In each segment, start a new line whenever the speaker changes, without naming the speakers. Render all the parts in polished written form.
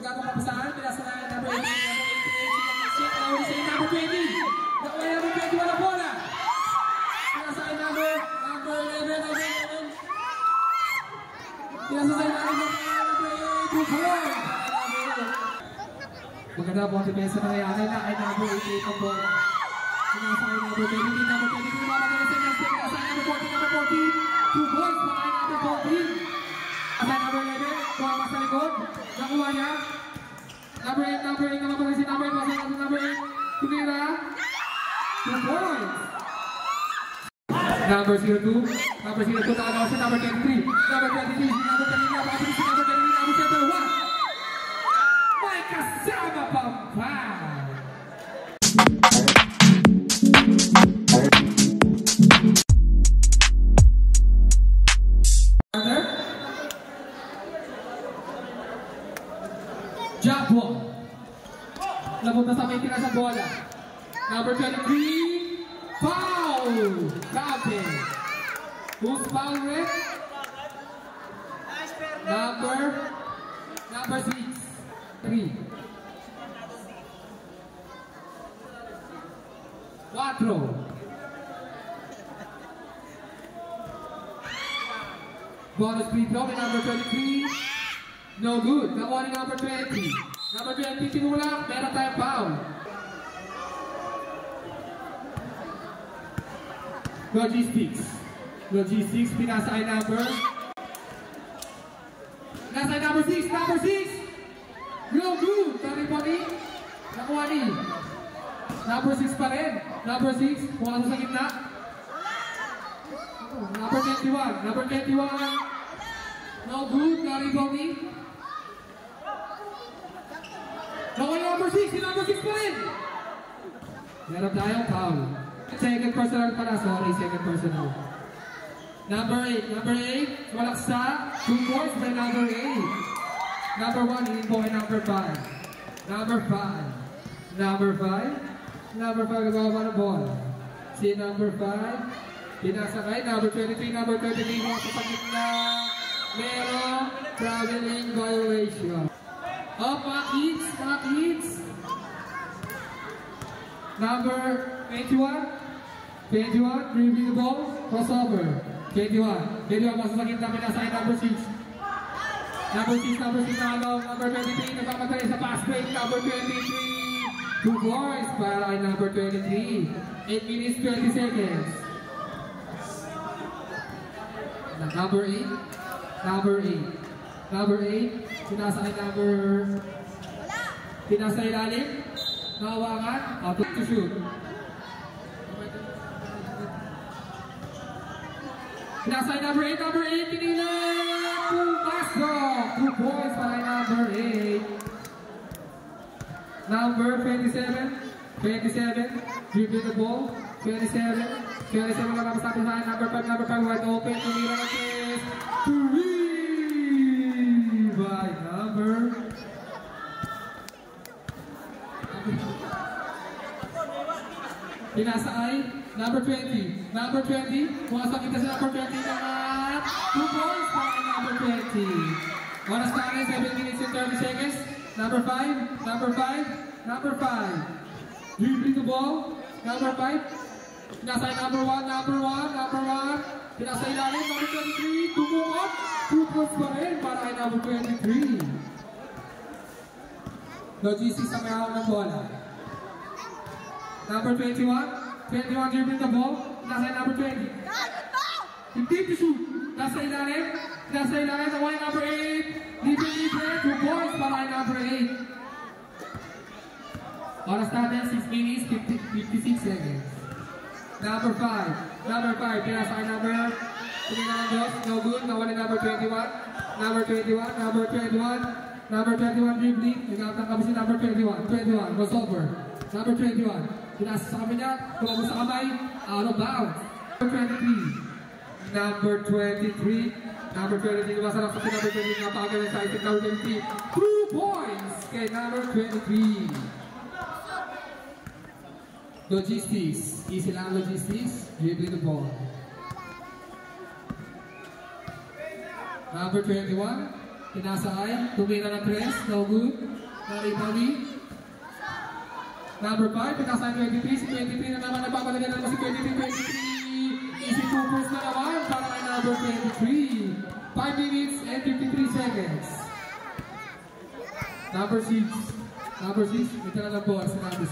Magkakong kapasahan, pinasa na number 18, number 88, number 20. Nakuha number 21 ang bola. Pinasa ay number 11, number 11. Pinasa sa number 8, 2 points. Maganda po ang depensa na nangyari na ay number 88 ang bola. Pinasa ay number 23, number 23. Mapaganda sa next pick. Pinasa ay number 14, number 14. 2 points para ay number 14. Asa number 11, kumama sa likod. Nakuha niya. Number 8 na mapaganda si number 8. Masa number 8. Tumira. 2 points. Number 02. Number 02 nakagawa siya. Number 23. Number 23. Number 23. Napakabilis si number 23. Number 1. May kasama pang foul. Jump ball. Napunta sa may tira sa bola. Number 23. Foul. Counting. Who's foul with? Number 6. 3. 4. Bonus free throw with number 23. No good. Nakuha ni number 20. Number 20 tinulak. Meron tayong foul. Logistics. Pinasa ay number. Nasa ay number 6. Number 6. No good. Tariponi. Nakuha ni. Number 6 pa rin. Number 6. Wala sa gitna. Number 21. Number 21. No good. Tariponi. Nakuha ni number 6. Si number 6 pa rin. Meron tayong foul. Second personal pala. Sorry, second personal. Number 8. Walaksa. 2 points by number 8. Number 1, hininpo kay number 5. Number 5. Number 5, nagawa ng ball. Si number 5. Pinasa kay number 23. Number 23, mga kapagit na merong traveling violation. Mga kids. Number 21. 21, dribbling the ball, crossover. 21, masuk sa gitna, pinasa ay number 6. Number 6 nakagaw. Number 23, nagpapatay sa pass break. Number 23, 2 points para ay number 23. 8 minutes, 20 seconds. Number 8, pinasa ay number... Pinasa ilalim, nahawakan, out to shoot. Pinasa ay number 8, pinila! Pumasok! 2 points para ay number 8. Number 27, dribbling the ball. 27 na tapos natin sa akin. Number 5, wide open. Tumira ng case. 3 by number... Pinasa ay number 20. Pumasok kita sa number 20 naman. 2 points para number 20. Oras na rin, 7 minutes and 30 seconds. Number 5. Dribbling the ball. Number 5. Pinasa ay number 1. Pinasa ilalim, number 23. Tumukot. 2 points pa rin para ay number 23. Logistics ang may hawak ng bola. Number 21 dribbling the ball. Nasa number 20. Hindi to shoot. Nasa ilalim. Nakuha number 8. Libre. 2 points para ay number 8. Oras natin 6 minutes 56 seconds. Number 5. Pinasa ay number 2. No good. Nakuha ni number 21. Number 21 dribbling. Nagkakatang kami si number 21. Goes over. Number 21. Pinasa sa kami niya, tumabos sa kamay, out of bounds. Number 23, masarap sa number 23, napakagaling sa isip number 23. 2 points kay number 23. Logistics, easy lang logistics, dribbling the ball. Number 21, Pinasay. Tumira ng 3. No good. Nari-body. Number 5. Pinasay 23. Si 23 na naman nagpapalagay na naman si 23. Easy pupers na naman para kay number 23. 5 minutes and 53 seconds. Number 6. Number 6. Ito na lang po sa number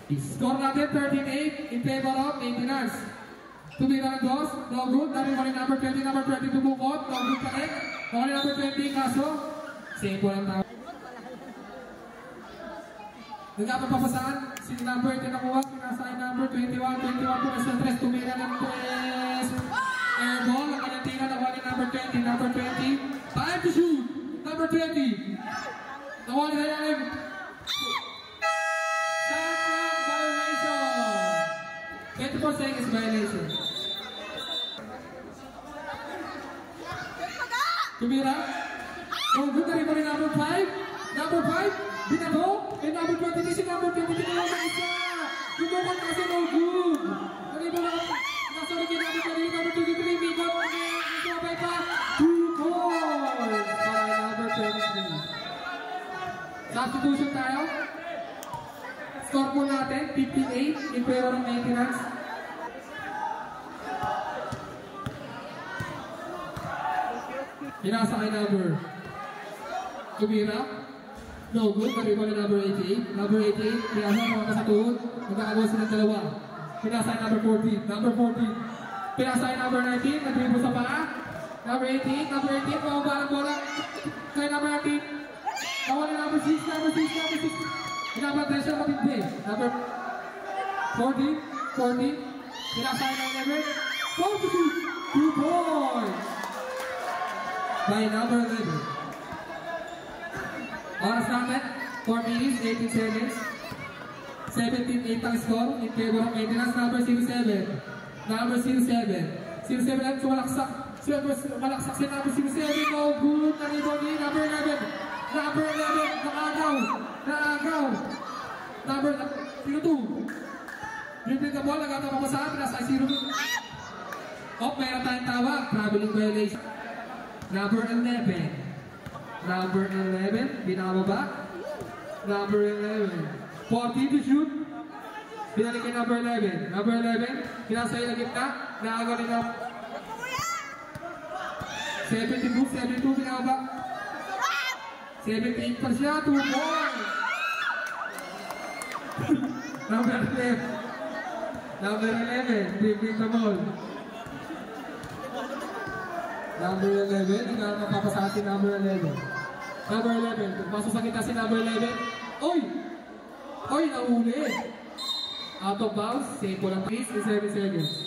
6. Score natin 13-8 in favor of maintenance. Tumira ng 2, no good. Nari-wali number 20, number 20 tumukot, no good pa rin. Wali number 20, kaso same po lang tao. Nagkapapapasaan, si number 10 nakuha, pinasay number 21, 21 po sa 3, tumira ng 3. Airball, ang kanyang tira, nawali number 20, number 20. Time to shoot, number 20. Nawali na yan. Shot clock violation. 24 seconds violation. Tumira. Oh, good na rin pa rin number 5. Number 5. Binago. And number 20. Si number 20. Binago na isa. Tumukot kasi no good. Nariba na. Nasa rin number 20. Number 23. Bigot. Nagpapay pa. 2 goals. Para number 23. Substitution tayo. Score po natin. 58 in favor of maintenance. Pinasa kay number Tumira. No good. Nariba na number 88. Number 88. Pinasa mga kasatuhod. Magkakagawa silang dalawa. Pinasa kay number 14. Number 14. Pinasa kay number 19. Nagribo sa paa. Number 18. Number 18. Pababa ng bola. Kay number 19. Nawala number 6. Number 6. Number 6. Pinapatay siya matindi. Number 14. 14. Pinasa kay number 11. 2 points. By number 11. Oras natin, 4 minutes, 18 seconds. 17-8 ang score in favor of maintenance. Number 07. Number 07. 07 at sumalaksak. Sumalaksak si number 07. No good. Naribodi. Number 11. Number 11. Nakagaw. Nakagaw. Number 02. Dribbling the ball. Nagkatapapasahan. Nasa 0. Oh, meron tayong tawag. Traveling violation. Number 11. Number 11. Binababa. Number 11. 40 to shoot. Binalik kay number 11. Number 11. Pinasay na gitna. Naagaw ni number 72. 72 binababa. 78 pa siya. 2 points. Number 11. Number 11. Dribbling the ball. Number 11, hindi na mapapasahan si number 11. Number 11, pasok sa kita si number 11. Oy! Oy, nahuli! Out of bounds, save po lang 3 in 7 seconds.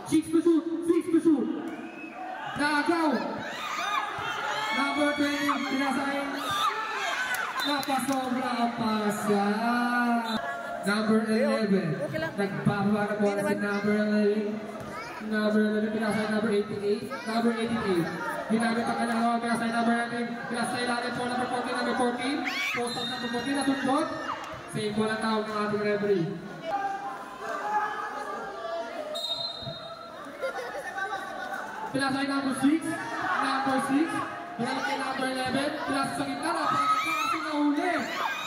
6 to shoot! 6 to shoot! Nakagaw! Number 20, pinasahin. Napasobra ang pasa. Number 11, nagpapaba na po si number 11. Number 11, pinasay number 88. Number 88. Ginamit ang kanyang hawa, pinasay number 11. Pinasay natin po number 14, number 14. Post out number 14, nasundot. Same po lang tawag ng ating referee. Pinasay number 6. Number 6. Pinasay number 11. Pinasay sa gitna. Napakita kasi nahuli.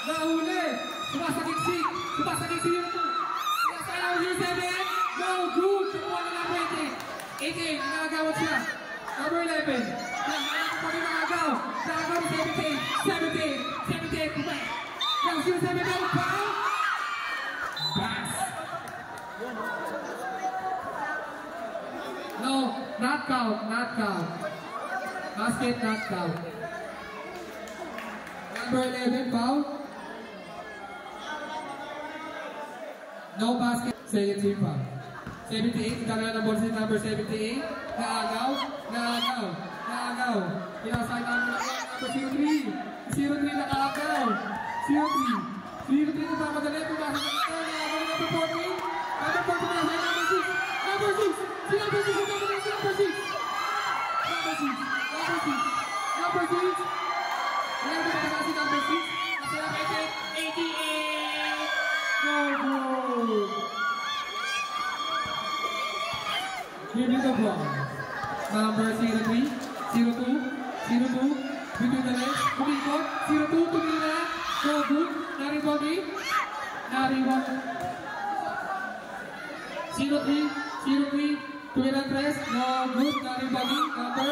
Nahuli. Sumasakit si. Sumasakit si Yuto. Pinasay number 7. No good. Tumula na number 18. 18. Nakagawad siya. Number 11. Nakagaw. Nakagaw 17. 17. 17. Now, 17. Foul. Pass. No, not count. Not count. Basket not count. Number 11 foul. No basket. Second team foul. 78. Dalawa ng ball si number 78. Naagaw. Naagaw. Naagaw. Pinasay number 03. 03 nakaagaw. 03. 03 na pamadali. Pumasok na ito. Naagaw number 14. Number 14 pinasay number 6. Number 6. Si number 6. Number 6. Number 6. Number 6. Number 6. Number 6. Alam ko ba si number 6? Kasi nakaitin 88! No good! Give me the ball. Number 03. 0-2. Between the legs. Umikot. 0-2. Tumira. No good. Nariboni. 0-3. Tumira tres. No good. Nariboni. Number.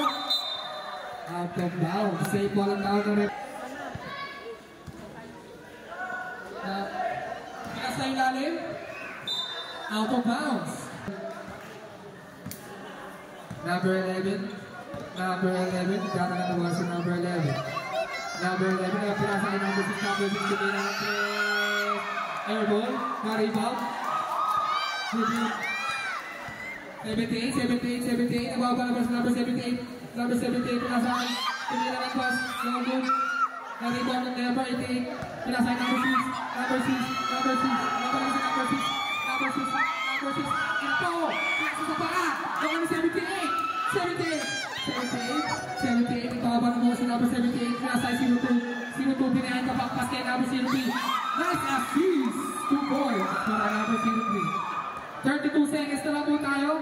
Out of bounds. Save ball ang down na rin. Sa ilalim. Out of bounds. Number 11. Gata na naman si number 11. Number 11. Pinasa kay number 6. Number 6. Tumira ng press. Airball. Na-rebound. 78. Nababa sa number 78. Number 78. Pinasa kay. Tumira ng pass. No good. Na-rebound ng number 88. Pinasa kay number 6. Number 6. Ito! Pinasa sa paa! Gawin ni 78! Ibaba ng mga sa number 78. Pinasa kay 02. Pinahin ka pakpas kay number 03. Nice assist! 2 points para number 03. 32 seconds na lang po tayo.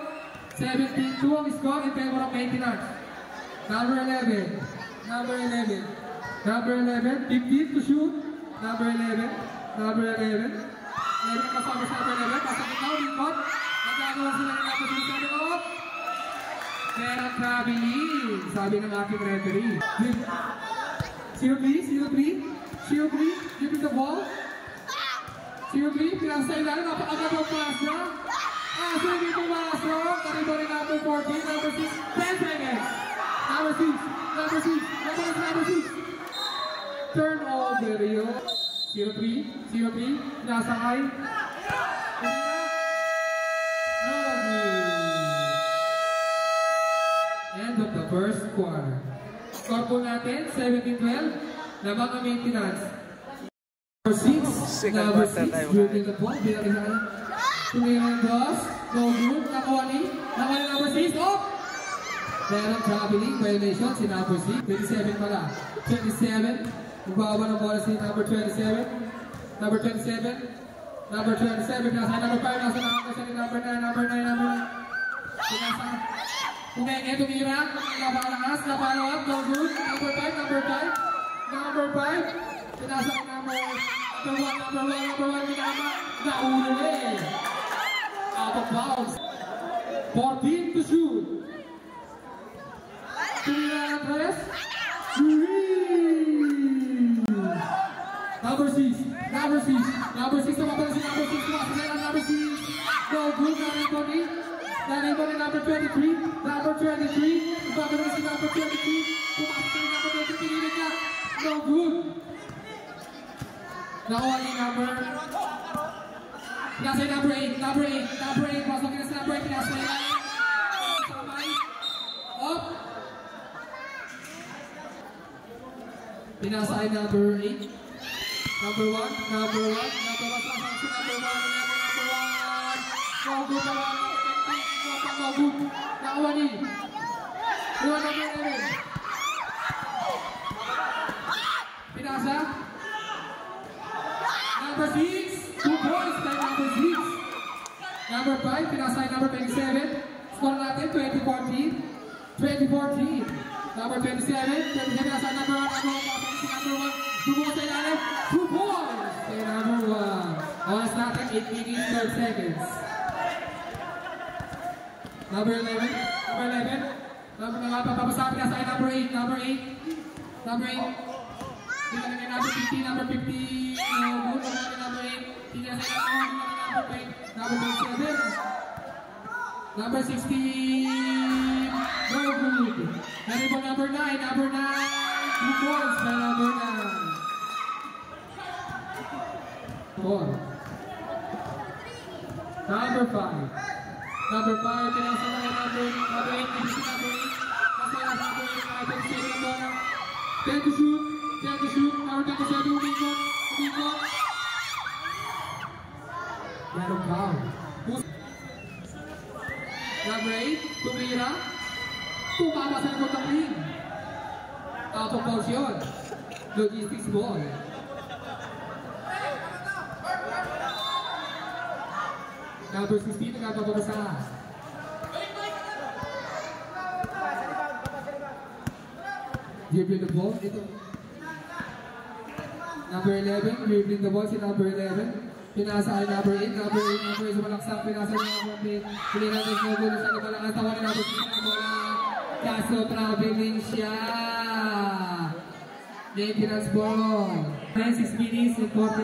17-2 ang score in favor of maintenance. Number 11. 15 to shoot. Number 11. 11 kasama sa number 11. Pasok ito, Rincon. Nagagawa sila ng number 7. Meron traveling. Sabi ng aking referee. 0-3. Give me the ball. 0-3. Pinasa ilalim. Napakagad ang pass na. So hindi pumasok. Karibo rin number 14. Number 6. 10 seconds. Number 6. Turnover yun. 0-3. Pinasakay. No good. End of the first quarter. Score po natin, 17-12. Lamang ang maintenance. Number 6. Dribbling the ball. Tumira ng boss. No good. Nakuha number 6. Oh! Meron traveling violation si number 6. 27 pala. 27. Magbawa ng bola si number 27. Number 27. Nasa number 5. Nasa number 9. Number 9. Umenge, tumira. Napakalakas. Napalawag. No good. Number 5. Pinasa ng number 1. Minama. Naulo eh. Out of bounds. 14 to shoot. Tumira ng press. Number 6. Number 6 tumapala si number 6. Tumasakay ang number 6. No good. Naribon ni number 23. Ibabalik si number 23. Tumasakay ang number 23. Pinilit niya. No good. Nakuha ni number. Pinasay number 8. Pasok na si number 8. Pinasay na. Samay. Up. Pinasay number 8. Number 1. No good naman. No good. Nakuha ni. Number 11. Pinasa. Number 6. 2 points by number 6. Number 5. Pinasay number 27. Score natin 2014. Number 27. Pinasay number 1. Number 1. Tubukan sa ilalim. 2 points kay number 1. Oras natin 8 minutes 12 seconds. Number 11. Papasabi na sa number 8. Number 8. Number 50. Number 50. Number 8. Number 8. Number 27. Number 16. No good. Naribon number 9. 2 points by number 9. 4. Number 5. Pinasa na number 8. Number 8. Masaya number 8. 10 to shoot. Number 27. Umikot. Meron foul. Number 8. Tumira. Tumama sa likod ng ring. Out of bounds yun. Logistics ball. Number 16, nagkakababasa. dribbling the ball. Ito. Number 11, dribbling the ball si number 11. Pinasa ay number 8, number 8 sumalaksak, pinasa ni number 8. Pilihan ng Snogo sa nabalang asawa ni number 6 na bola. Kaso traveling siya. Maintenance ball. 6 minutes and 49.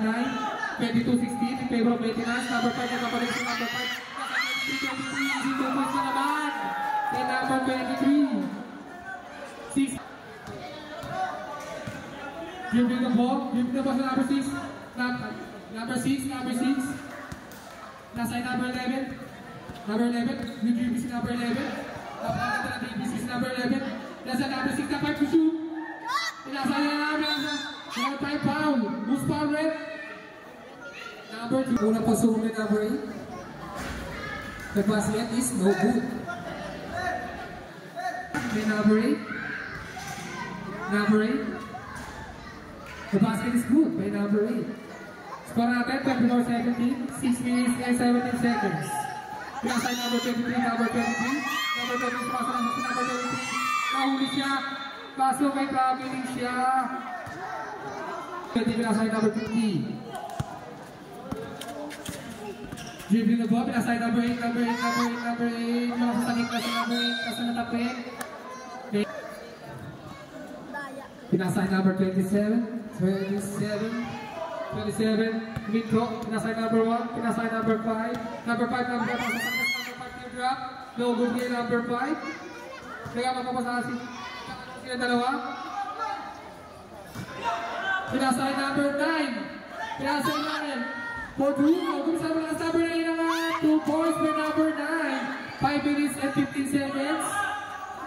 22-16 in favor of maintenance. Number 5 na kapalit si number 5. Nasa 23-23, easy 2 points na naman. Kay number 23. 6. Dribbling the ball sa number 6. Number 6. Nasa number 11. Number 11. Yung dribble si number 11. Napakaganda na dribble si number 11. Nasa number 6 na 5 to shoot. Pinasa niya namin. Number 5 foul. Who's foul red? Number 2. Unang pasok ni number 8. The basket is no good. Okay, number 8. Number 8. The basket is good by number 8. Score natin, 24-17, 6 minutes and 17 seconds. Pinasay number 23, number 23. Number 23, pasok naman si number 23. Nahuli siya. Kaso may traveling siya. Pinasay number 50. Dribbling the ball, pinasay number 8. Malasasangit na si number 8 kasi natapin. Pinasay number 27. 27, mid-drop, pinasay number 1, pinasay number 5, number 5, number 5, drop, no good kay number 5, kaya mapapasasin sila dalawa, pinasay number 9, pinasay namin, for 2, no good sa mga number 9 naman, 2 points by number 9, 5 minutes and 15 seconds,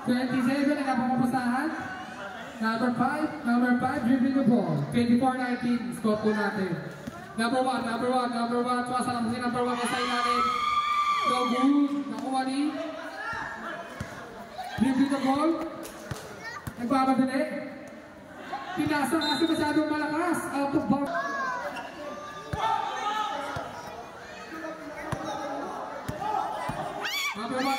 27, nagpapapasahan. Number 5, dribbling the ball. 24-19, score po natin. Number 1. Tuwasa lang si number 1 sa ilalim. No good. Nakuha ni. Dribbling the ball. Nagbamadali. Pinasa kasi masyadong malakas. Out of bounds. Number 1.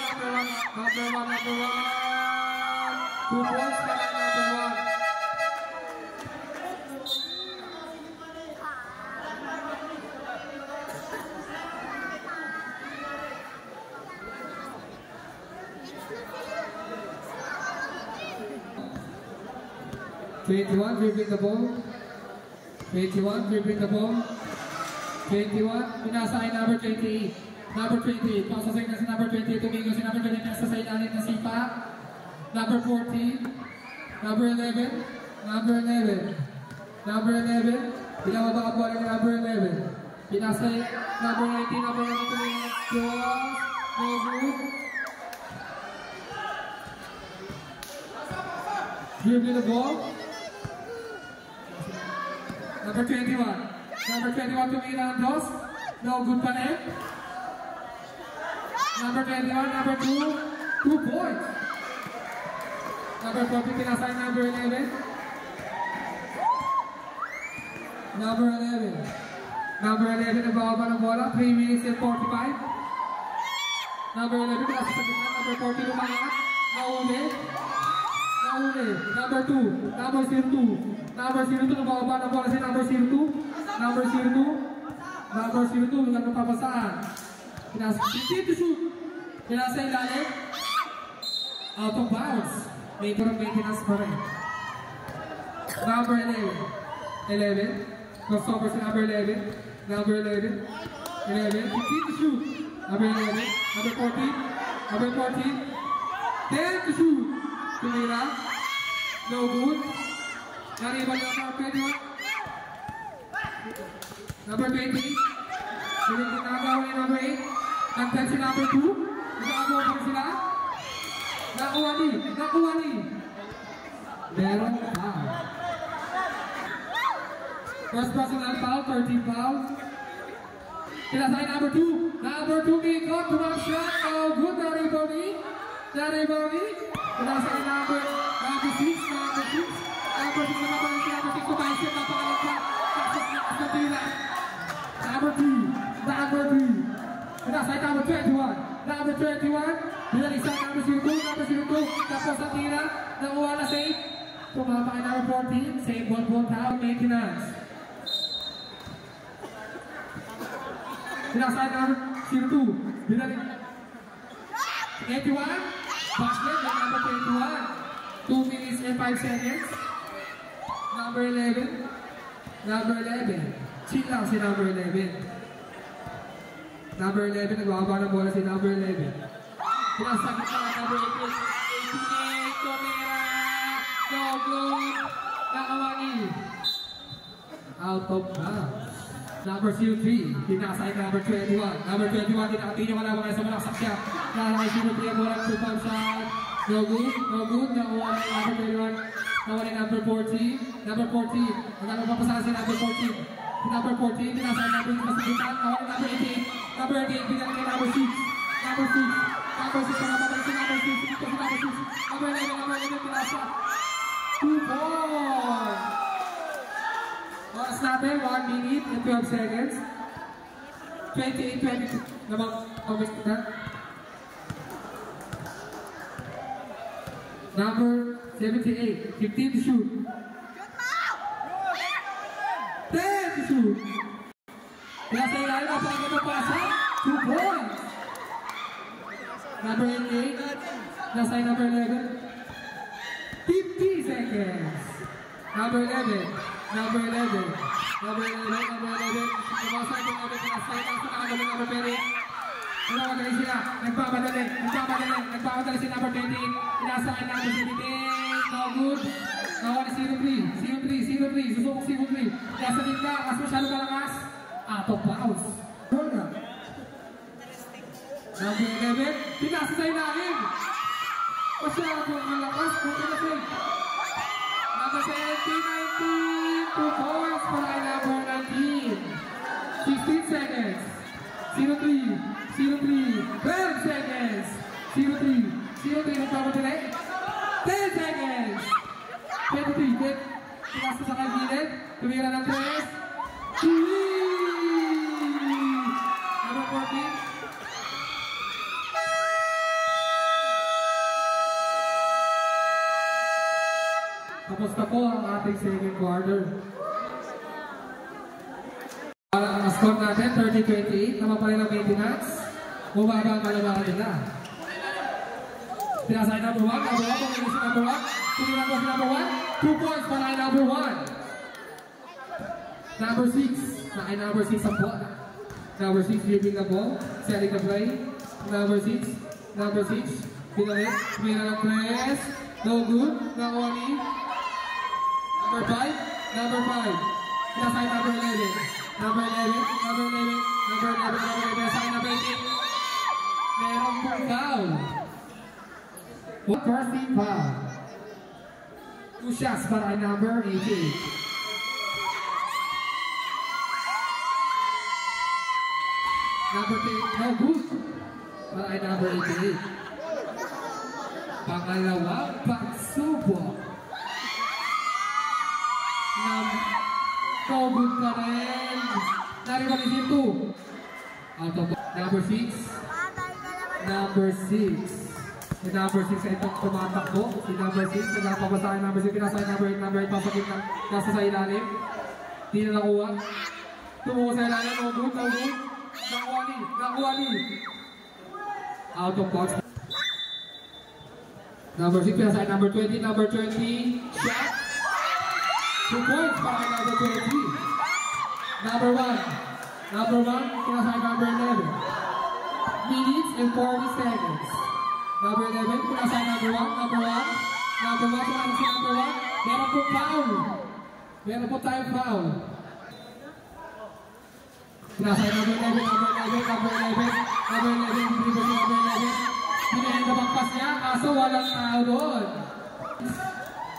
2 points na lang number 1. Dribbling the ball. 21, pinasa ay number 28. Number 28, pasasay na si number 28. Tumingo si number 28 nasa sa ilalim na sipa. Number 14, number 11, pinababa ang bola ni number 11. Pinasay number 19, number 19, cross, no good. Dribbling the ball. Number 21 tumira ang dos, no good pa rin. Number 21, number 2, 2 points. Number 40, pinasay number 11. Number 11, nababa ng bola, 3 minutes and 45. Number 11, pinasay sa gitna. Number 40, lumangat. Nahuli. Number 2, number 02, nababa ng bola si number 02. Number 02, lugar ng papasaan. Pinasay to shoot. Pinasay ilalim. Out of bounds. May parang maintenance pa rin. Number 11. Crossover si number 11. 15 to shoot. Number 11. Number 14. 10 to shoot. Tumira. No good. Nariban na number 21. Number 20. Nagawa ni number 8. Nagtag si number 2. Nagawa pa sila. Nakuha ni. Meron foul. First personal foul, 13 foul. Pinasay number 2. Number 2 ikot, tumang shot. Oh, good na rebound ni. Pinasay number 6. Number 6 na ba si number 6 kumaisip. Napakalagpa. Sa tira. Number 3. Pinasay number 21. Number 21, binalisan number 02, tapos sa tira, nakuha na save. Tumama kay number 14. Save ball foul. Maintenance. Pinasay number 02. Binalik. 81. Basket by number 21. 2 minutes and 5 seconds. Number 11. Number 11. Chill lang si number 11. Number 11. Nagbababa ng bola si number 11. Pinasakit na number 88. Tumira. No good. Nakawani. Out of bounds. Number 03. Pinasay number 21. Number 21. Tinakatingin wala mga sa malaksak siya. Nakakay si 03 ang bola. 2-pound shot. No good. No good. Nakawani number 21. Nawala number 14. Number 14. Magkano papasahan si number 14. Number 14. Pinasay number 6. Nawala number 18. Number 18. Pinasay number 6. Number 6. Number 6. Nakapapalik si number 6. Dito si number 6. Number 11. Number 11. Pinasay. 2 points. Oras natin, 1 minute and 12 seconds. 28-22. Namang pabalik na. Number 78. 15 to shoot. 10 to shoot. Nasa ilalim ang pagkakapasa. 2 points. Number 88. Nasa number 11. 50 seconds. Number 11. Number 11. Number 11. Number 11. Kumasa ito namin pinasay. Ang nakagaling number 20. Nagpapadali sila. Nagpapadali. Nagpapadali. Nagpapadali si number 20. Pinasay number 17. No good. Nawala 0-3. 0-3. Susubok 0-3. Nasa tingka. Mas masyado malakas. Out of bounds. Number 11. Pinasa sa ilalim. Masyado malakas. Kung number 17, 19, 2 points para kay number 19. 16 seconds. 0-3, 12 seconds. 0-3, nagpapadali. 10 seconds. 23, pinasa sa kagilid. Tumira ng 3. 3! Number 14. Tapos na po ang ating second quarter. Ang score natin, 30-28. Naman pa rin ang maintenance. Bumaba ang kalabakan nila. Pinasay number 1. Number 1. Pumili si number 1. Tumira po si number 1. 2 points para kay number 1. Number 6. Nakay number 6 ang ball. Number 6 dribbling the ball. Setting the play. Number 6. Number 6. Pinalik. Tumira ng press. No good. Nakawani. Number 5. Number 5. Pinasay number 11. Number 11. Number 11. Number 11. Number 11. Pinasay number 18. Meron pong foul. First team foul. 2 shots para kay number 18. Number 10. No good. Para kay number 88. Pangalawang pagsubok. No good pa rin. Nariwalin si 2. Out of number 6. Number 6. Si number 6 ay itong tumatakbo. Si number 6. Nagpapasahin number 6. Pinasay number 8. Number 8 pasakit na. Nasa sa ilalim. Hindi na nakuha. Tumuha sa ilalim. No good. No good. Nakuha ni. Out of box. Number 6. Pinasay number 20. Number 20. Shot. 2 points para kay number 23. Number 1. Number 1. Pinasay number 11. Minutes and 40 seconds. Number 11. Pinasay number 1. Number 1. Number 1. Pinasay si number 1. Meron po foul. Meron po tayong foul. Pinasay number 11. Number 11. Number 11. Number 11. Dribble si number 11. Pinahin na bang niya. Kaso walang foul doon.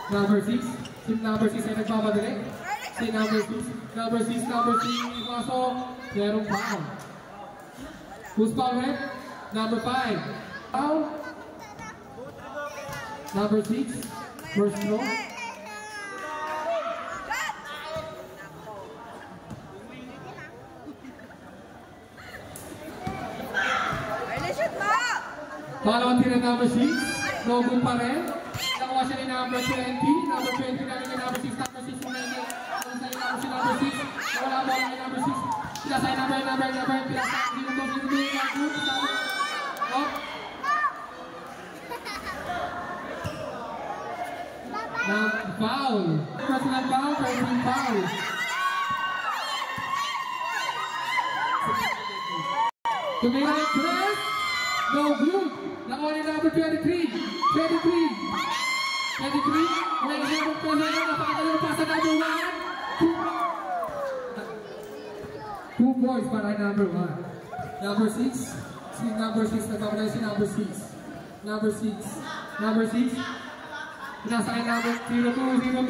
Number 6. Si number 6 ay nagpapadali. Si number 6. Number 6. Number 6. Pasok. Merong foul. Who's foul red? Number 5. Foul. Number 6. First throw. Pangalawang tira number 6. No good pa rin. Nakuha siya ni number 20. number 20, number 6, number 6, number 6, wala bola kay number 6, pinasay number, pinasay, oh. Now, foul. Personal foul, personal foul. Tumira yung press. No good. Nakuha ni number 23. 23. May isang pressure na napakagalaw pa sa number 1. 2 points para number 1. Number 6. Si number 6. Nagpapadala si number 6. Number 6. Nasa kay number 02, 3, 4!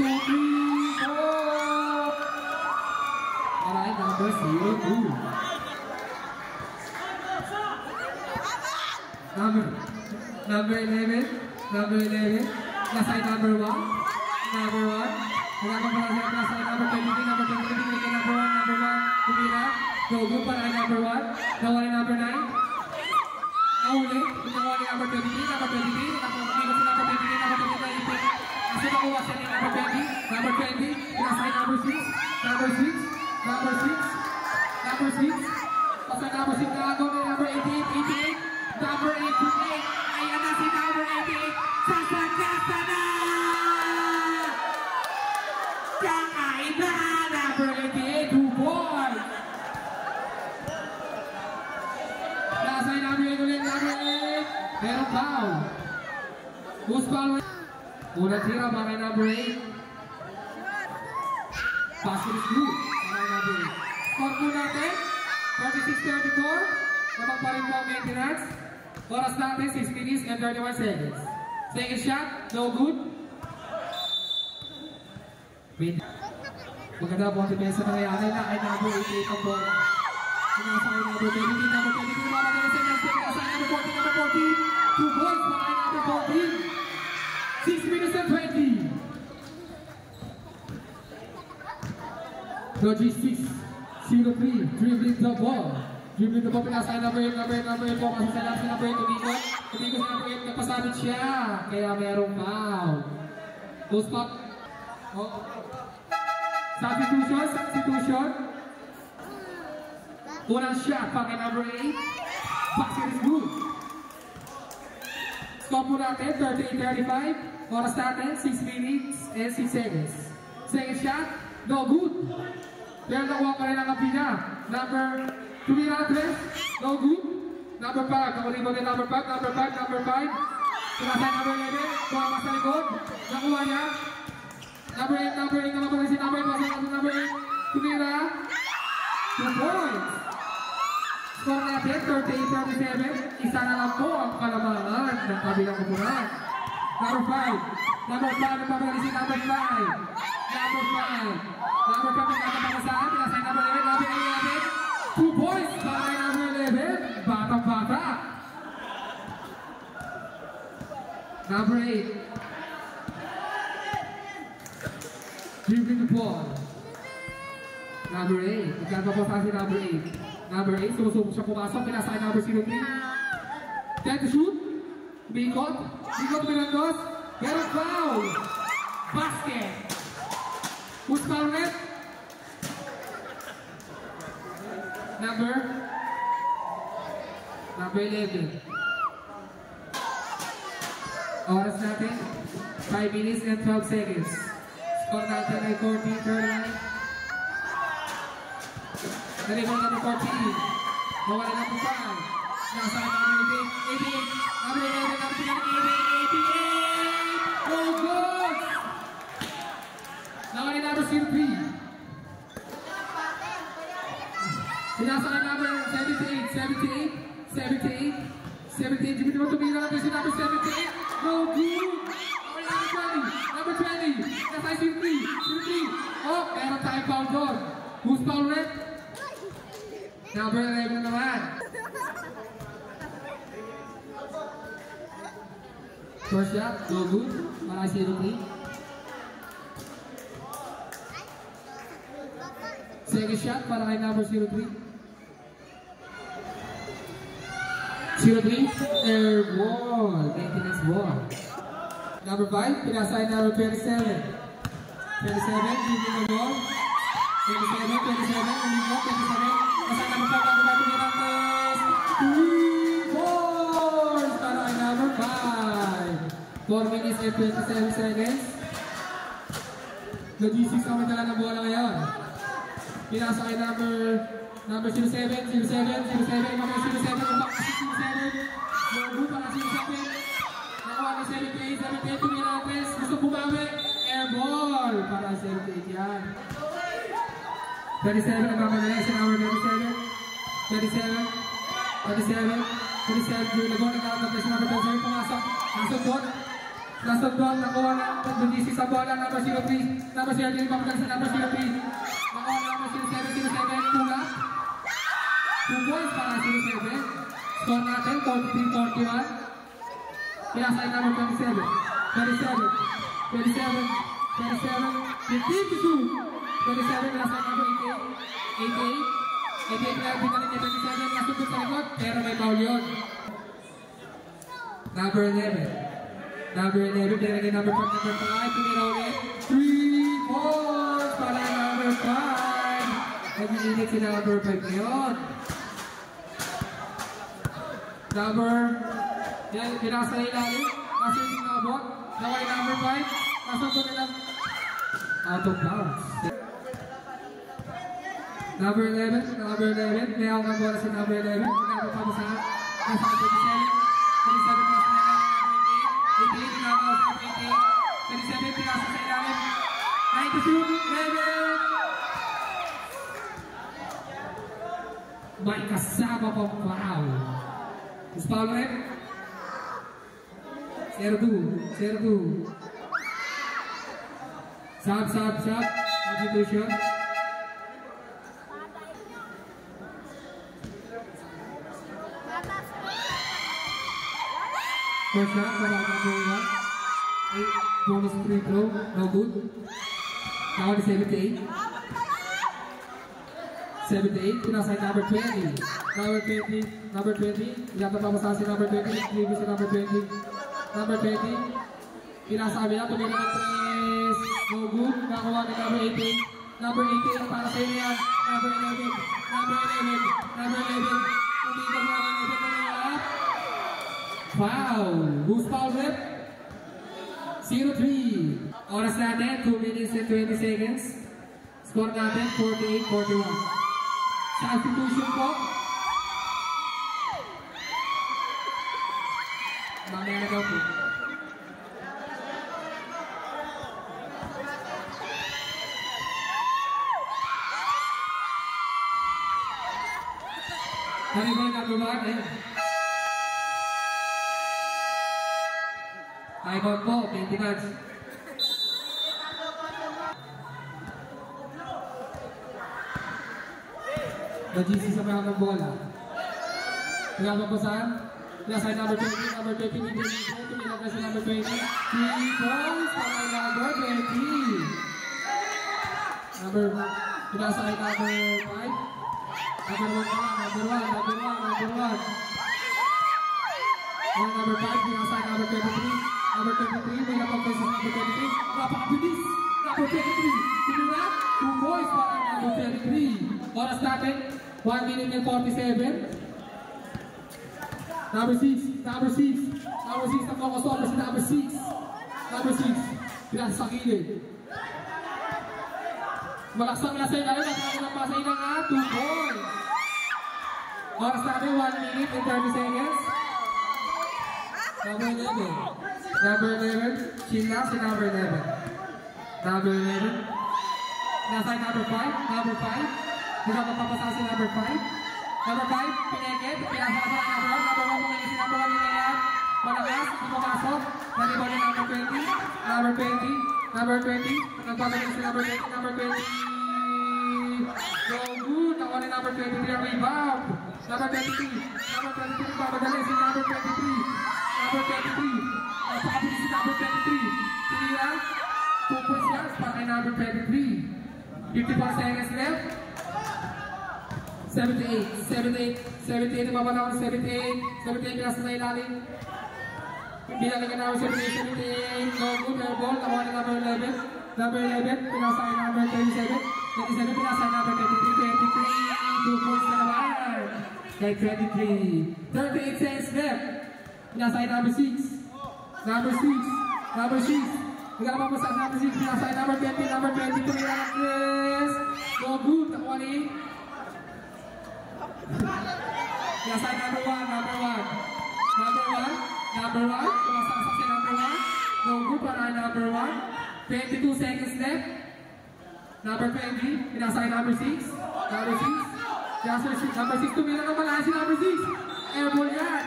Para kay number 02. Number 11. Nasa kay number 1. Nagkakapala siya nasa kay number 23, number 1. Tumira. Go good para kay number 1. Nakuha ni number 9. Nauli. Nakuha ni number 23, number 23. Kasi nakuha siya ni number 20, pinasay number 6, Pasa number 6 na agaw ni number 88, number 88, ayan na si number 88, sasagasa na! Kakain na, number 88, 2 points! Nasay number 8 ulit, number 8, pero foul. Who's foul? Una tira para number 8. Basket is good para number 8. Score po natin, 36-34. Kapag pa rin po ang maintenance. Oras natin, 6 minutes and 31 seconds. Second shot, no good. Wait. Maganda po ang depensa na kayanin na kay number 88 ang bola. Sinasa kay number 23, number 23. Mamagaling sa next second. Nasa number 14, number 14. 2 points para kay number 14. 6 minutes and 20. Logistics, 0-3, dribbling the ball. Pinasay number 8, number 8 po. Kasi sa lang si number 8, umikot si number 8, napasabit siya. Kaya merong foul. Post spot. Oh. Substitution. Unang shot pa kay number 8. Basket is good. Score po natin, 38-35. Oras natin, 6 minutes and 6 seconds. Second shot, no good. Pero nakuha pa rin ang kapina. Number 2 no good. Number 5, nakulibo din number 5. Pinasay number 11, bumakas sa likod. Nakuha niya. Number 8, naman si number 8. Number 8, tumira. 2 points. Score natin, 38-37. Isa na lang po ang kalamangan ng kabilang kupunan. Number 5, nagpapagaling si number 5. Number 5, nagpapagaling, pinasay number 11, 2 points para number 11. Batang-bata. Number 8. Dribbling the ball. Number 8. Nagkakapasan si number 8. Number 8, sumusubok siya pumasok. Pinasay number 03. Time to shoot. Umikot. Mirandos. Pero foul. Basket. Who's foul net? Number 11. Oras natin, 5 minutes and 12 seconds. Score natin ay 40-39. Nalibang number 14. Mawala na po 5. Nasa number 88. Number 11, number 88. No good! Nawala number 03. Sinasa ka number 78. Jimmy naman tumira natin si number 78. No good! Number 20. Nasa 03. Oh, meron tayo foul doon. Who's foul red? Number 11 naman. First shot, no good. Para 03. Second shot para kay number 03. 03, air ball. Maintenance ball. Number 5, pinasay number 27. giving the ball. 27, ulit 27. Kasama mo pa bago-bago ni Rantes. 3 balls para kay number 5. 4 minutes and 27 seconds. Nag-G6 kami dala ng bola ngayon. Pinasa kay number 07, 07, 07, mga 07, ang back 07. Logo para 07. Nakuha ni 78, 78, Tumirantes. Gusto bumawi. Air ball para 78 yan. 37, ang mamagaling si number 37. 37, Julie Lebon, nagkakapit si number 37, pumasok. Nasod doon, nakuha na, nag-DC sa bola, number 03. Number 03, papagaling sa number 03. Nakuha na number 07, tula. 2 points para 07. Score natin, 43-41. Pinasa ay number 27. 15 to 2. 27, pinasa ay number 88. 88 na pinalik niya 27, nasundot sa likod, pero may foul yun. Number 11, pinagay number 5, tumira ulit. 3 balls para number 5. Nag-iinit si number 5 ngayon. Yan, pinasa na ilalim. Kasi yung nabot. Naway number 5. Nasundot nila. Out of bounds. Number 11. May awang bola si number 11. Number 5 sa nasa 27. 27 na sa ilalim. 88 na ako sa 88. 27 pinasa sa ilalim. 92. May kasama pang foul. Is foul rin? 0-2. Sub. Substitution. First shot, wala. Bonus free throw, no good. Now on 78. 78, pinasay number 20. Number 20. Iyata pa masasi number 20. Libre si number 20. Number 20. Pinasabi na, tumira ng 3. No good. Nakuha ni number 18. Number 18, para sa inyo yan. Number 11. Umigas na ang 11 na nilap. Foul. Who's foul rep? 0-3. Oras natin, 2 minutes and 20 seconds. Score natin, 48-41. Substitution po. Mamaya na daw po. Kami ba nagbabahan eh? Time-out po, 20 minutes. Nag-GC sa mga ng bola. Pinapapasaan. Pinasay number 20, number 20, tumilagay sa number 20. 3 points para number 20. Pinasay number 5. Number 1 pala, number 5, pinasay number 23. Number 23, may napapasok sa number 23. Napakabilis! Number 23. Tumira, 2 points para number 23. Oras natin, 1 minute and 47. Number 6, nakakasok si number 6. Number 6, pinasa sa kilid. Malaksang na sa ilalim, nakakasok pa sa ilang 2 points. Oras natin, 1 minute and 30 seconds. Number 11, Sheila si number 11. Number 11. Nasa number 5. Hindi ka mapapasa si number 5. Number 5, pinekit. Pinasa sa number 1. Number 1, pumili si number 1 nila yan. Malakas, pumasok. Naliba ni number 20. Number 20. Nagpapagaling si number 20. Number 20. So good. Nakuha ni number 23 ang rebound. Number 23. Papagaling si number 23. Number 23. Napakabilis si number 23. Tinira. 2 points yards para kay number 23. 54 seconds left. 78. Napapanaw ng 78. 78 pinasa sa ilalim. Bilang ka number 78. No good. Air ball. Nakuha ni number 11. Number 11, pinasay number 37. 37, pinasay number 23. 23, 2 points na naman. Kay 23. 38 seconds left. Pinasay number 6. Number 6. Number 6. Nagkakapang sa number 6. Pinasay number 20. Number 23. Yes. No good. Nakuha ni. Pinasay number 1. Number 1. Number 1. Number 1. Sumasaksak si number 1. No good para number 1. 22 seconds left. Number 20. Pinasay number 6. Number 6. Number 6 tumira na malahan si number 6. Airball yan.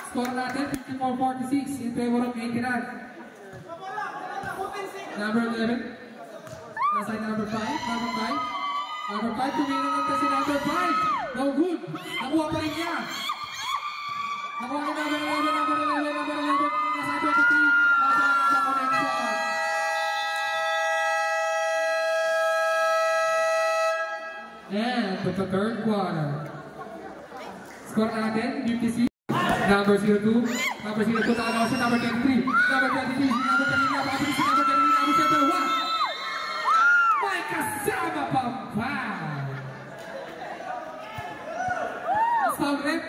Score natin 54-46 in favor of 89. Number 11. Pinasay number 5. Number 5. Number 5 tumira na si number 5. No good. Nakuha pa rin niya. Nakuha ni number 11. Number 11. Number 11. Pinasay 23. Nasa connection. And to the third quarter. Score natin, 56. Number 02. Number 02, tanaw siya. Number 23. Number 23. Number 23. Number 23. Number 23. Number 1. May kasama pa pa. Foul rep.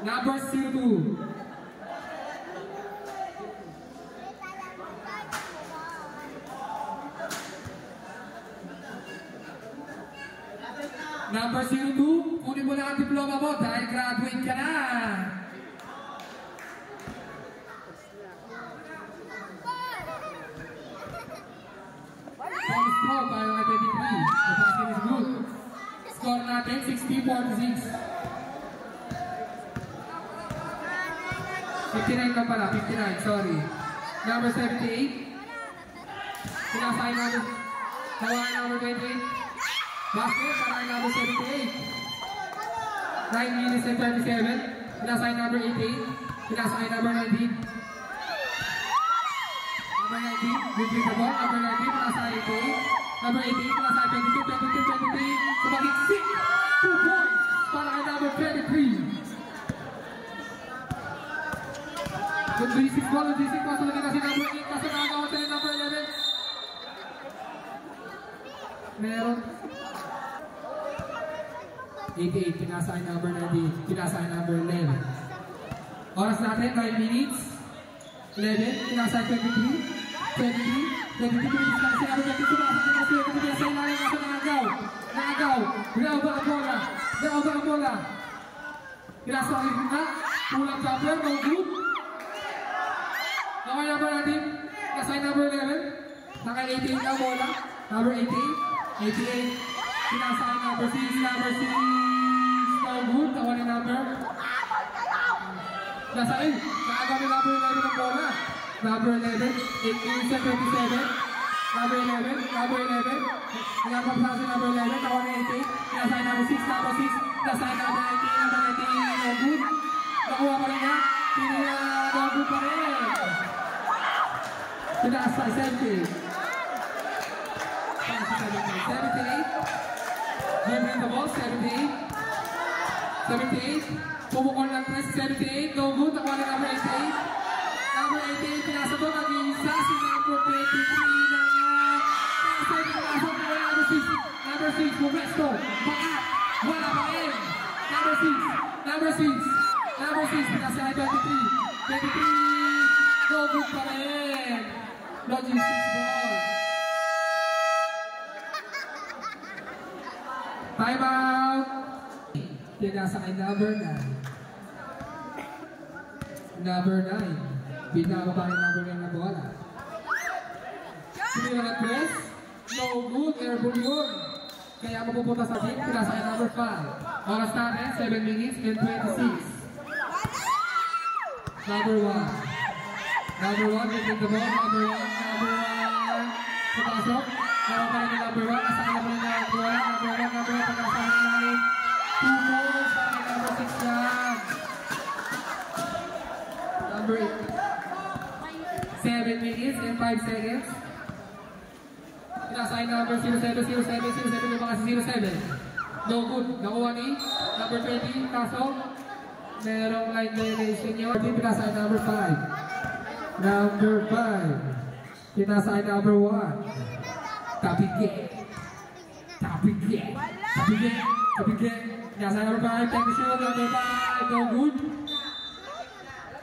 Number 02. Number 02, kunin mo na ang diploma mo dahil graduate ka na. Ball is throw by 23. The basket is good. Score natin 60-46. 59 lang pala, 59, sorry. Number 78. Pinasay number, nawahan number 28. Basket para number 78. 9 minutes and 37. Pinasay number 88. Pinasay number 19. Number 19. With the ball. Number 19. Pinasay 88. Number 88. Pinasay 22. 22. 23. Sumagit 6. 2 points para number 23. Good 3-6 ball. 3-6 ball. Sumagit kasi number 8. Kasi nakagawa sa number 11. Meron. 88, pinasay number 90, pinasay number 11. Oras natin, 9 minutes. 11, pinasay 23. 23, 23 minutes lang siya. Number 20, sumasok na kasi. Pinasay na lang kasi nangagaw. Nangagaw. Grao ba ang bola? Grao ba ang bola? Pinasay na. Pulang jumper, no good. Okay, number 19. Pinasay number 11. Naka 88 ang bola. Number 88. 88. Pinasay number 6, number 6, no good, tawa ni number. Nasaan? Nakagami number 11 ng bola. Number 11, 8 minutes and 27. Number 11, number 11. Pinapapasa number 11, tawa ni 88. Pinasay number 6, number 6. Pinasay number 19, number 19, no good. Nakuha pa rin niya. No good pa rin. Pinasay 78. 78. Bring the ball, 78. 78. Pumukol ng press, 78. No good. Nakuha na number 88. Number 88. Pinasa doon. Nag-iisa si number 23 na pinasa. Pinasa doon. Number 6. Number 6. Pumesto. Bakat. Wala pa rin. Number 6. Number 6. Number 6. Pinasa ay 23. 23. No good pa rin. Logistics ball. Time out! Pinasa kay number 9. Number 9. Pinababa kay number 9 na bola. Sinira na press. No good. Airball yun. Kaya mapupunta sa team. Pinasa kay number 5. Oras natin, 7 minutes and 26. Number 1. Number 1, taking the ball. Number 1. Number 1. Pumasok. Nakapalin ni number 1. Nasaan na po rin na bola. Number 1. Number 1. Pagkasahan na namin. 2 points para kay number 6 yan. Number 8. 7 minutes and 5 seconds. Pinasay number 07, 07, 07 yung mga si 07. No good. Nakuha ni number 20. Kaso, merong line violation yun. Pinasay number 5. Number 5. Pinasa ay number 1. Tapige. Pinasa ay number 5. Take the shoot. Number 5. No good.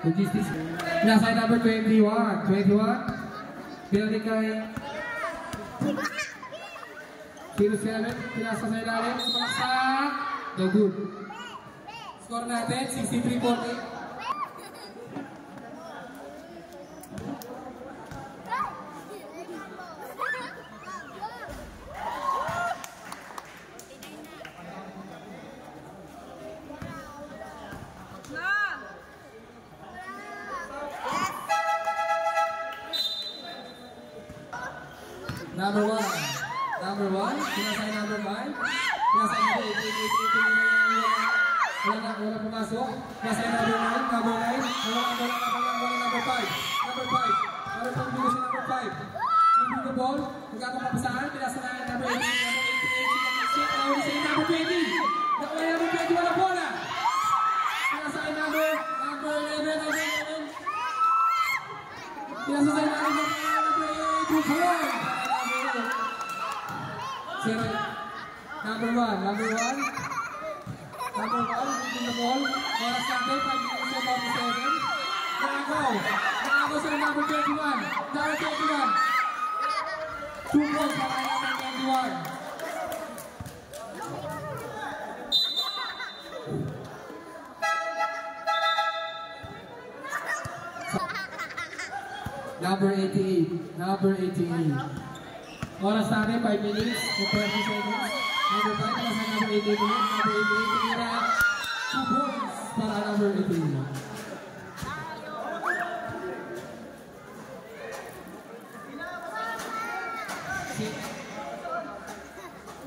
Logistics. Pinasa ay number 21. Pinali kay 07. Pinasa sa ilalim. Sumalaksak. No good. Score natin 63-40. Number 1. Pinasay number 5. Pinasay number 8. Wala pumasok. Pinasay number 9. Wala number 5. Number 5 bigo si number 5. Number the ball. Magkakapapasaan. Pinasay number 8. Number 88. Number 20. Nakuha number 20. Wala bola. Pinasay number 11. Pinasay number 8. 2 points. Number 1, leading the ball. Oras natin, 5 minutes and 47. Nakago sa number 21. Number 21. 2 points para number 21. Number 88. Oras natin, 5 minutes and 20 seconds. Number 5, nasa number 88. Number 88, tinira 2 points para number 88.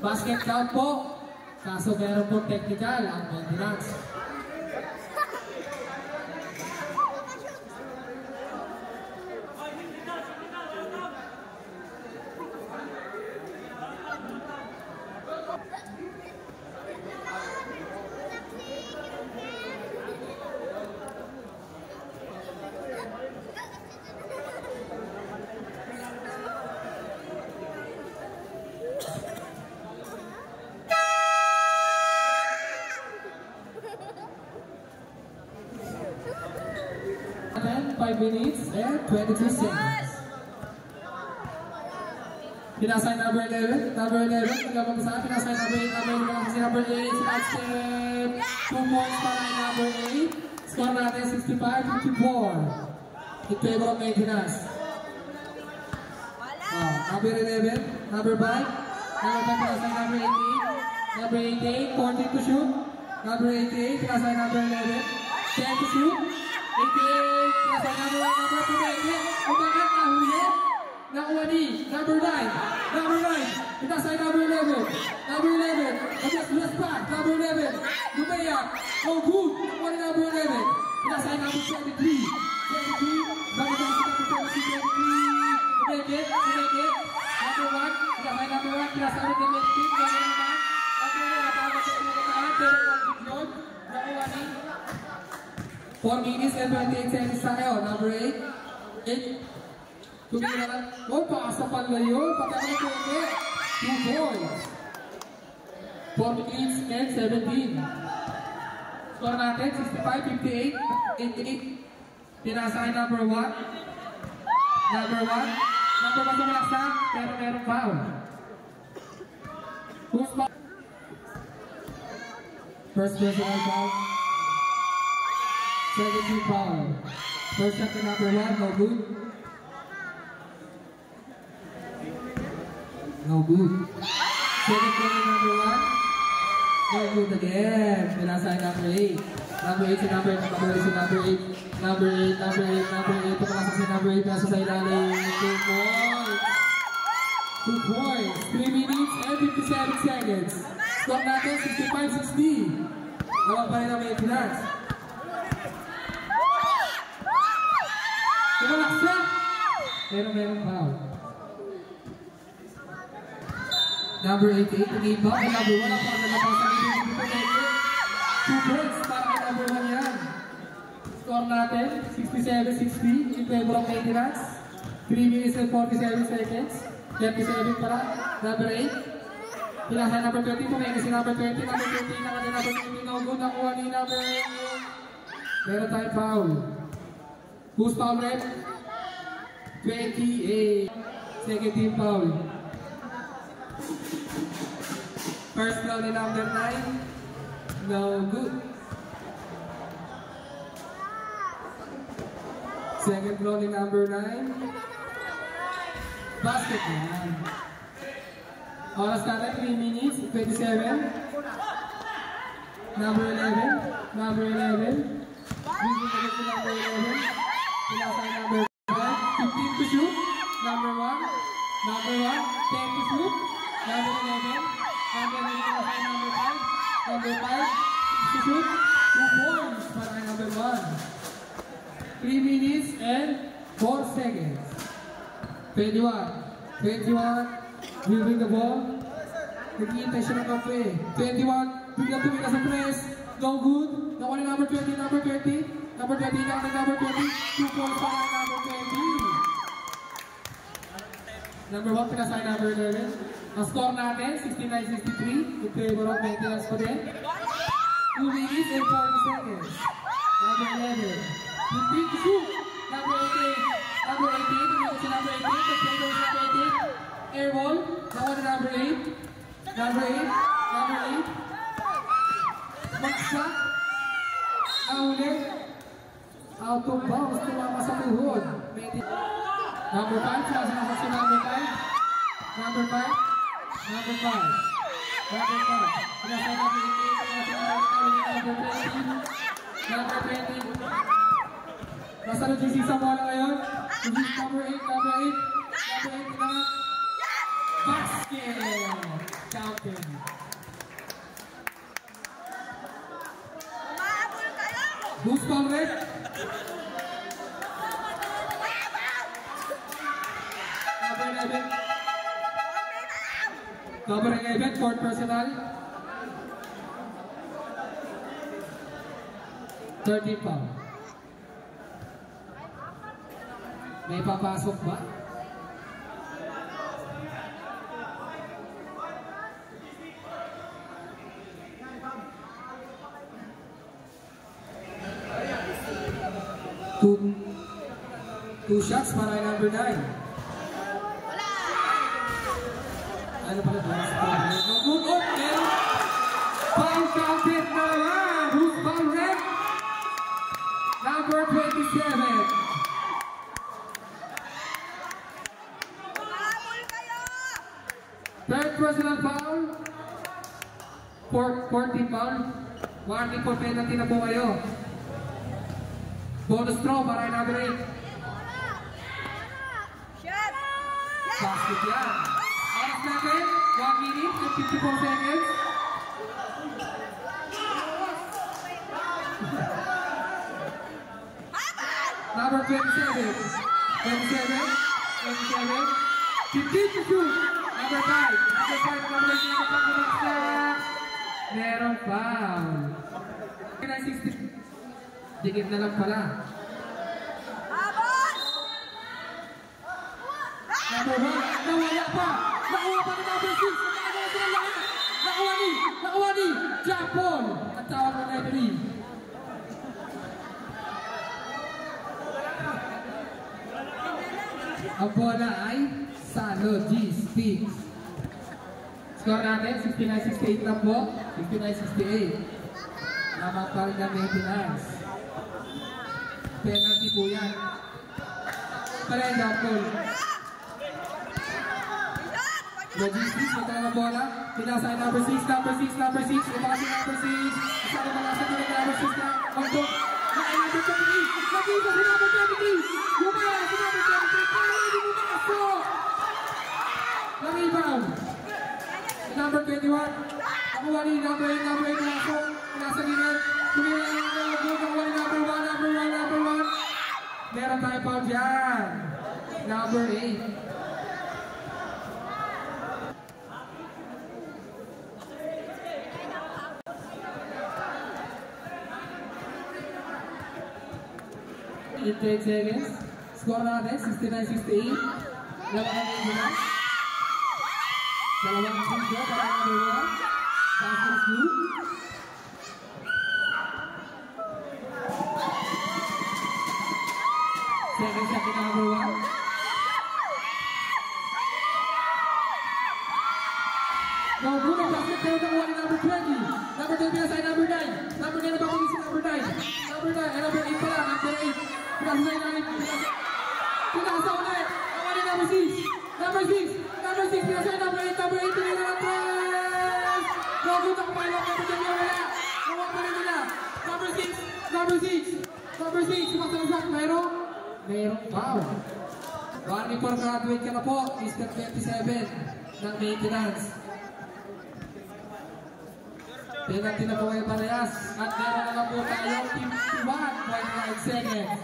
Basket count po. Kaso meron po technical ang maintenance. And 5 minutes and 22 seconds. Pinasay number 11. Nagabang sa pinasay number 8. Kasi number 8. Last step. 2 points para number 8. Score natin 65-54. In favor of maintenance. Number 11. Number 5. Pinasay number 88. Number 88. 14 to shoot. Number 88. Pinasay number 11. 10 to shoot. 88, pinasay number 1, number 2, umangat na huli, nakuha ni number 9, pinasay number 11, adjust back, number 11, lumayak, no good, nakuha ni number 11, pinasay number 73, bago na si number 73, umekit, number 1, pinasay number 1, pinasay number 23, gano'n naman, natawag sa pinagkakaan, pero yun, nakuha ni 4 minutes and 28 seconds tayo. Number 8. Tumira. Paasa pala yun. Patay na 2 points. 4 minutes and 17. Score natin, 65-58. 88. Pinasay number 1. Number 1 sumalaksak, pero meron foul. Who's foul? First personal foul. 17 foul. First shot to number 1, no good. No good. Second shot to number 1, no good again. Pinasay number 8. Number 8 si number 8. Number 8. Pumakas si number 8. Nasa sa ilalim. 2 points. 2 points. 3 minutes and 57 seconds. Score natin 65-60. Nawag pa rin ang maintenance. Sumalaksak! Pero meron foul. Number 88, tingin ba? Ay, number 1 ang foul na napasan ni Dito. 2 points para kay number 1 yan. Score natin, 67-60 in favor of maintenance. 3 minutes and 47 seconds. 37 para. Number 8. Pinasa number 20. Pumayag si number 20. Number 20. Nakati number 20. No good. Nakuha ni number 8. Meron tayo foul. Who's foul rep? 28. Second team foul. First foul ni number 9. No good. Second foul ni number 9. Basket yan. Oras natin 3 minutes, 27. Number 11. Number 11. Moving to the number 11. Pinasay number 1. 15 to shoot. Number 1. Number 1. 10 to shoot. Number 11. Number 11. Pinasay number 5. Number 5. 6 to shoot. 2 points para number 1. 3 minutes and 4 seconds. 21. 21. Moving the ball. Nag-iintay siya ng kape. 21. Biglang tumira sa press. No good. Nakuha ni number 20. Number 20. Number 20. Nakita number 20. 2 points para number 20. Number 1. Pinasay number 11. Ang score natin, 69-63. In favor of maintenance pa din. 2 minutes and 40 seconds. Number 11. 15 to shoot. Number 18. Number 18. Tumikot si number 18. Nag-favor si number 18. Air ball. Nakuha ni number 8. Number 8. Number 8. Magsak. Nahuli. Out of bounds. Tumama sa tuhod. Number 5. Sinasasak si number 5. Number 5. Number 5. Number 5. Pinasay number 18. Number 20. Number 20. Nasa GC sa bola ngayon. Number 8. Number 8. Number 8. Pinangat. Basket. Counting. Who's foul red? Number 11. Number 11, court personal. 13 foul. May papasok ba? Two shots para number 9. Ano pala ba? Good open. Foul counted na naman. Who's foul red? Number 27. Third personal foul. 14 foul. Warning for penalty na po kayo. Bonus throw para number 8. Basket yan. Oras natin, 1 minute and 54 seconds. Number 27. 27. 15 to shoot. Number 5. Number 5. Number 5. Merong foul. 60. Dikit na lang pala. Number 1, nawala pa. Nakuha pa ni number 6. Nakuha ni Japon. At tawag ng referee. Ang bola ay Salo G. Sticks. Score natin, 69-68 lang po. 69-68. Lamang pa rin ng maintenance. Penalty po yan. Parenda po. Logistics, magkala ng bola. Pinasa number 6, number 6, number 6. Umasi number 6. Isang malasa din ang number 6 na magdok. Number 23. Nag-iisa si number 23. Lumaya si number 23. Kaya hindi mo makasok. Nag-rebound. Number 21. Nakuha ni number 8, number 8 nakasok. Pinasa gilid. Tumira na nakuha ni number 1, number 1, number 1. Meron tayo pa dyan. Number 8. In 10 seconds. Score natin, 69-68. Dalawang game. Dalawang video para number 1. Basket is good. Second shot to number 1. No, Bruno basket pero nakuha ni number 20. Number 20 nasa number 9. Number 9 na pakulit si number 9. Number 9, ay number 8 pala. Number 8. Pinasa na yung pinasa ulit. Nakuha ni number 6. Number 6. Number 6. Pinasa na number 8. Number 8. Pinasa na press. No, good ang pilot. Number 10 yung wala. Nakuha pa rin nila. Number 6. Number 6. Number 6. Sumasalusak. Mayroong foul. Warning for graduate ka na po. Mr. 27 ng maintenance. Penalty na po kayo parehas. At meron na lang po tayong 51.9 seconds.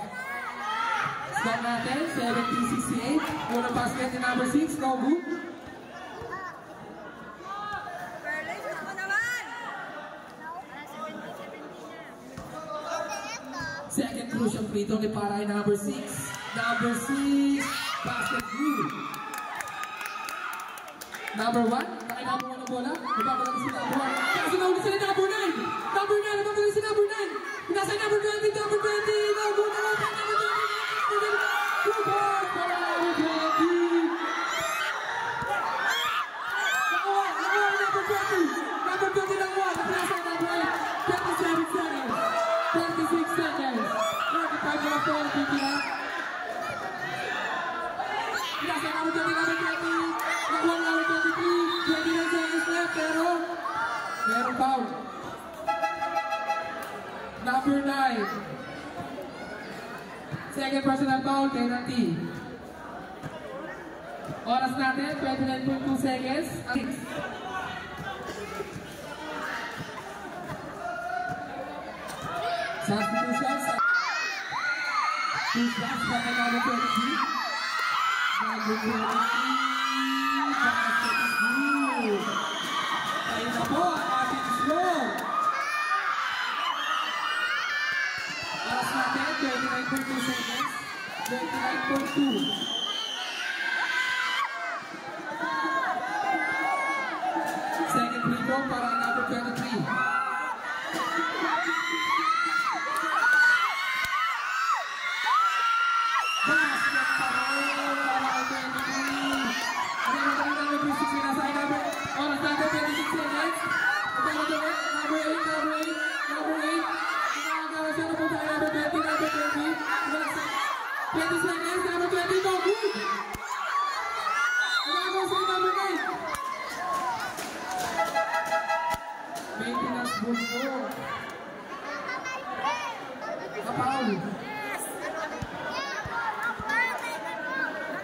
Stop natin, 17-68. Unang basket ni number 6, no good. Second crucial free throw ni para number 6. Number 6, basket good. Number 1, nakailangan mo ng bola. Nababalik si number 1. Kasi nauli sila number 9. Number 9, nababalik si number 9. Pinasa number 20, number 20. No, good na lang. Number 20. Two points para number 20. Nakuha number 20. Number 20 lang 1. Pinasa number 8. 27 seconds. 26 seconds. 45 na po. 50 na. Pinasa number 20, number 20. Nakuha number 23. 29 seconds left. Pero merong foul. Number 9. Second personal foul, penalty. Oras natin, 29.2 seconds. Substitution. Two shots by number 23. Number 23. Basket is good. Ayun na po ang ating score. Oras natin, 29.2 seconds. 29.2. Second free throw para number 23. Basket para number 23. Ano yung number 26 nasa number? Oras natin, 26 seconds. Number 8, number 8, number 8. Nakagawa siya na po tayo, number 20, number 20. 20 seconds, number 20, no good. Nakagawa siya number 9. Maintenance bulto. Kapaul.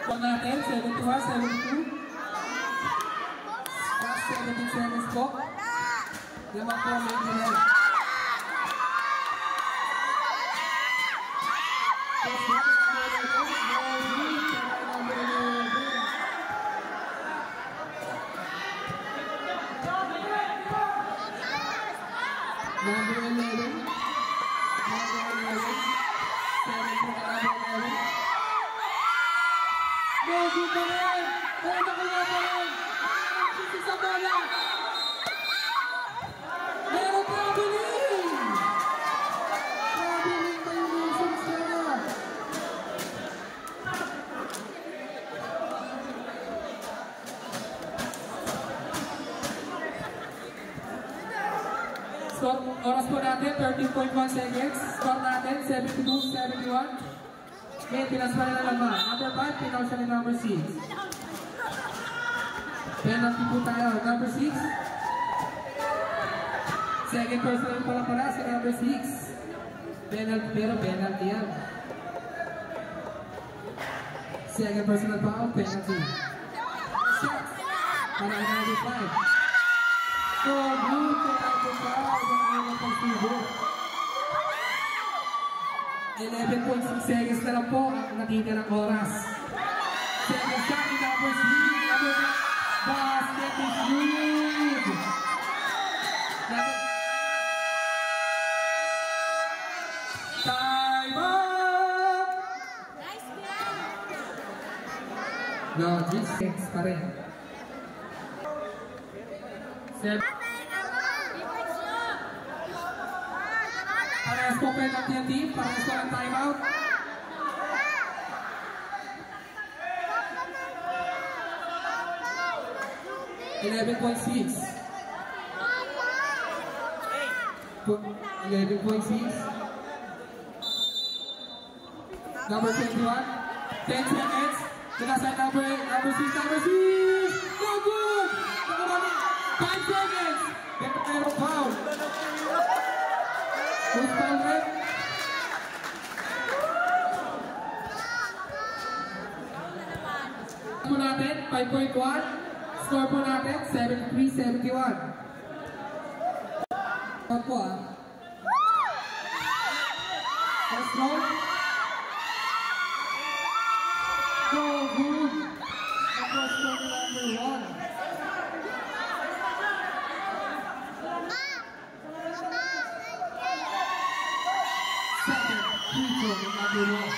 Pag natin, 71, 72. Last 17 seconds po. Lamang po ang maintenance. Number 11. No, good pa rin! Kaya nakuha pa rin! Sisi sa bola! Meron traveling! Traveling violations na! Score, oras po natin, 13.1 seconds. Score natin, 72-71. Maintenance pa rin na naman. Number 5, pinaw siya ni number 6. Penalty po tayo. Number 6. Second personal pala si number 6. Penalty, pero penalty yan. Second personal foul, penalty. Shots para number 5. So good to number 5. Ang unang pagsubo. 11.6 seconds na lang po ang nakitirang oras. Second shot ni number 3. Basket is good. Time up!
Nice game!
Logis. 6 pa rin. 7. Parehas po penalty ang team. Parehas po ang timeout. 11.6. 11.6. Number 21. 10 seconds. Kinasal number 6. Number 6. No good! 5 seconds. Pero foul. Who's foul red? Po natin, 5.1. Score po natin, 73-71. Ito po First round. No good. Number 1. Second free throw, number 1.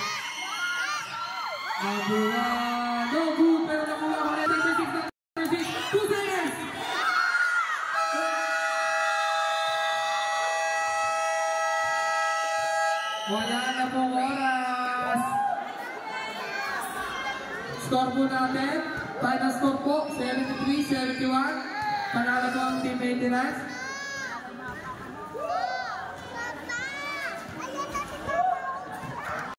Number 1. No good, pero nakuha ko na. Number 6. 2 seconds. Wala na pong oras. Score po natin. Final score po, 73-71. Panalo po ang Team Maintenance.